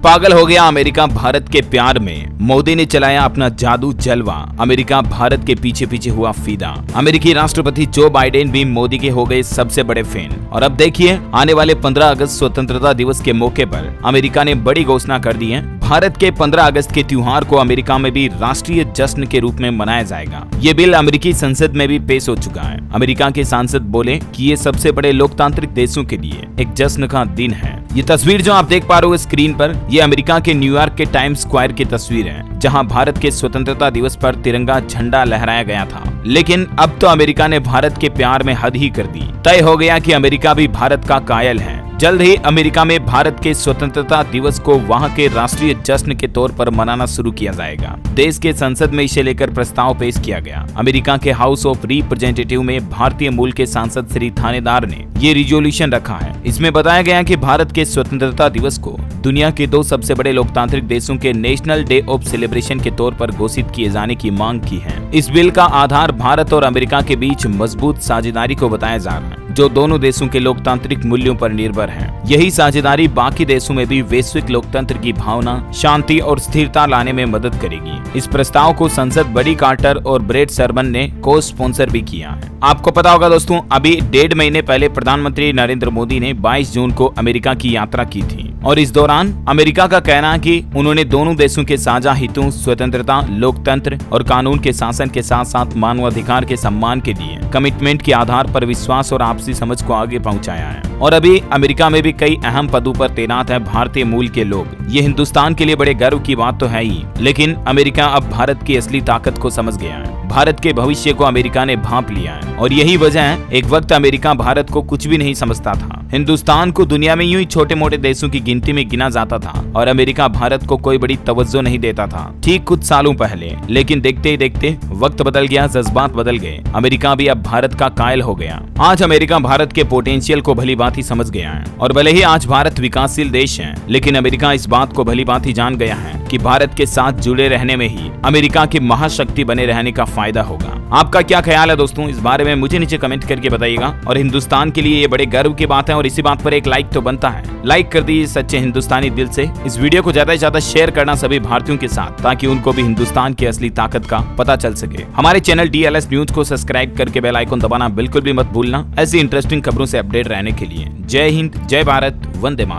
पागल हो गया अमेरिका भारत के प्यार में, मोदी ने चलाया अपना जादू जलवा, अमेरिका भारत के पीछे पीछे हुआ फिदा। अमेरिकी राष्ट्रपति जो बाइडेन भी मोदी के हो गए सबसे बड़े फैन। और अब देखिए, आने वाले 15 अगस्त स्वतंत्रता दिवस के मौके पर अमेरिका ने बड़ी घोषणा कर दी है। भारत के 15 अगस्त के त्योहार को अमेरिका में भी राष्ट्रीय जश्न के रूप में मनाया जाएगा। ये बिल अमेरिकी संसद में भी पेश हो चुका है। अमेरिका के सांसद बोले कि ये सबसे बड़े लोकतांत्रिक देशों के लिए एक जश्न का दिन है। ये तस्वीर जो आप देख पा रहे हो स्क्रीन पर, ये अमेरिका के न्यूयॉर्क के टाइम्स स्क्वायर की तस्वीर है, जहां भारत के स्वतंत्रता दिवस पर तिरंगा झंडा लहराया गया था। लेकिन अब तो अमेरिका ने भारत के प्यार में हद ही कर दी। तय हो गया कि अमेरिका भी भारत का कायल है। जल्द ही अमेरिका में भारत के स्वतंत्रता दिवस को वहां के राष्ट्रीय जश्न के तौर पर मनाना शुरू किया जाएगा। देश के संसद में इसे लेकर प्रस्ताव पेश किया गया। अमेरिका के हाउस ऑफ रिप्रेजेंटेटिव में भारतीय मूल के सांसद श्री थानेदार ने ये रिजोल्यूशन रखा है। इसमें बताया गया कि भारत के स्वतंत्रता दिवस को दुनिया के 2 सबसे बड़े लोकतांत्रिक देशों के नेशनल डे ऑफ सेलिब्रेशन के तौर पर घोषित किए जाने की मांग की है। इस बिल का आधार भारत और अमेरिका के बीच मजबूत साझेदारी को बताया जा रहा है, जो दोनों देशों के लोकतांत्रिक मूल्यों पर निर्भर है। यही साझेदारी बाकी देशों में भी वैश्विक लोकतंत्र की भावना, शांति और स्थिरता लाने में मदद करेगी। इस प्रस्ताव को संसद बडी कार्टर और ब्रेट शर्मन ने को स्पॉन्सर भी किया है। आपको पता होगा दोस्तों, अभी 1.5 महीने पहले प्रधानमंत्री नरेंद्र मोदी ने 22 जून को अमेरिका की यात्रा की थी और इस दौरान अमेरिका का कहना है कि उन्होंने दोनों देशों के साझा हितों, स्वतंत्रता, लोकतंत्र और कानून के शासन के साथ साथ मानवाधिकार के सम्मान के लिए कमिटमेंट के आधार पर विश्वास और आपसी समझ को आगे पहुंचाया है। और अभी अमेरिका में भी कई अहम पदों पर तैनात है भारतीय मूल के लोग। ये हिंदुस्तान के लिए बड़े गर्व की बात तो है ही, लेकिन अमेरिका अब भारत की असली ताकत को समझ गया है। भारत के भविष्य को अमेरिका ने भांप लिया है और यही वजह है, एक वक्त अमेरिका भारत को कुछ भी नहीं समझता था। हिंदुस्तान को दुनिया में यूं ही छोटे मोटे देशों की गिनती में गिना जाता था और अमेरिका भारत को कोई बड़ी तवज्जो नहीं देता था, ठीक कुछ सालों पहले। लेकिन देखते ही देखते वक्त बदल गया, जज्बात बदल गए। अमेरिका भी अब भारत का कायल हो गया। आज अमेरिका भारत के पोटेंशियल को भली भांति समझ गया है और भले ही आज भारत विकासशील देश है, लेकिन अमेरिका इस बात को भली भांति जान गया है कि भारत के साथ जुड़े रहने में ही अमेरिका की महाशक्ति बने रहने का फायदा होगा। आपका क्या ख्याल है दोस्तों, इस बारे में मुझे नीचे कमेंट करके बताइएगा। और हिंदुस्तान के लिए ये बड़े गर्व की बात है और इसी बात पर एक लाइक तो बनता है। लाइक कर दीजिए सच्चे हिंदुस्तानी दिल से। इस वीडियो को ज्यादा से ज्यादा शेयर करना सभी भारतीयों के साथ, ताकि उनको भी हिंदुस्तान की असली ताकत का पता चल सके। हमारे चैनल DLS न्यूज को सब्सक्राइब करके बेल आइकन दबाना बिल्कुल भी मत भूलना, ऐसी इंटरेस्टिंग खबरों से अपडेट रहने के लिए। जय हिंद, जय भारत, वंदे मातरम।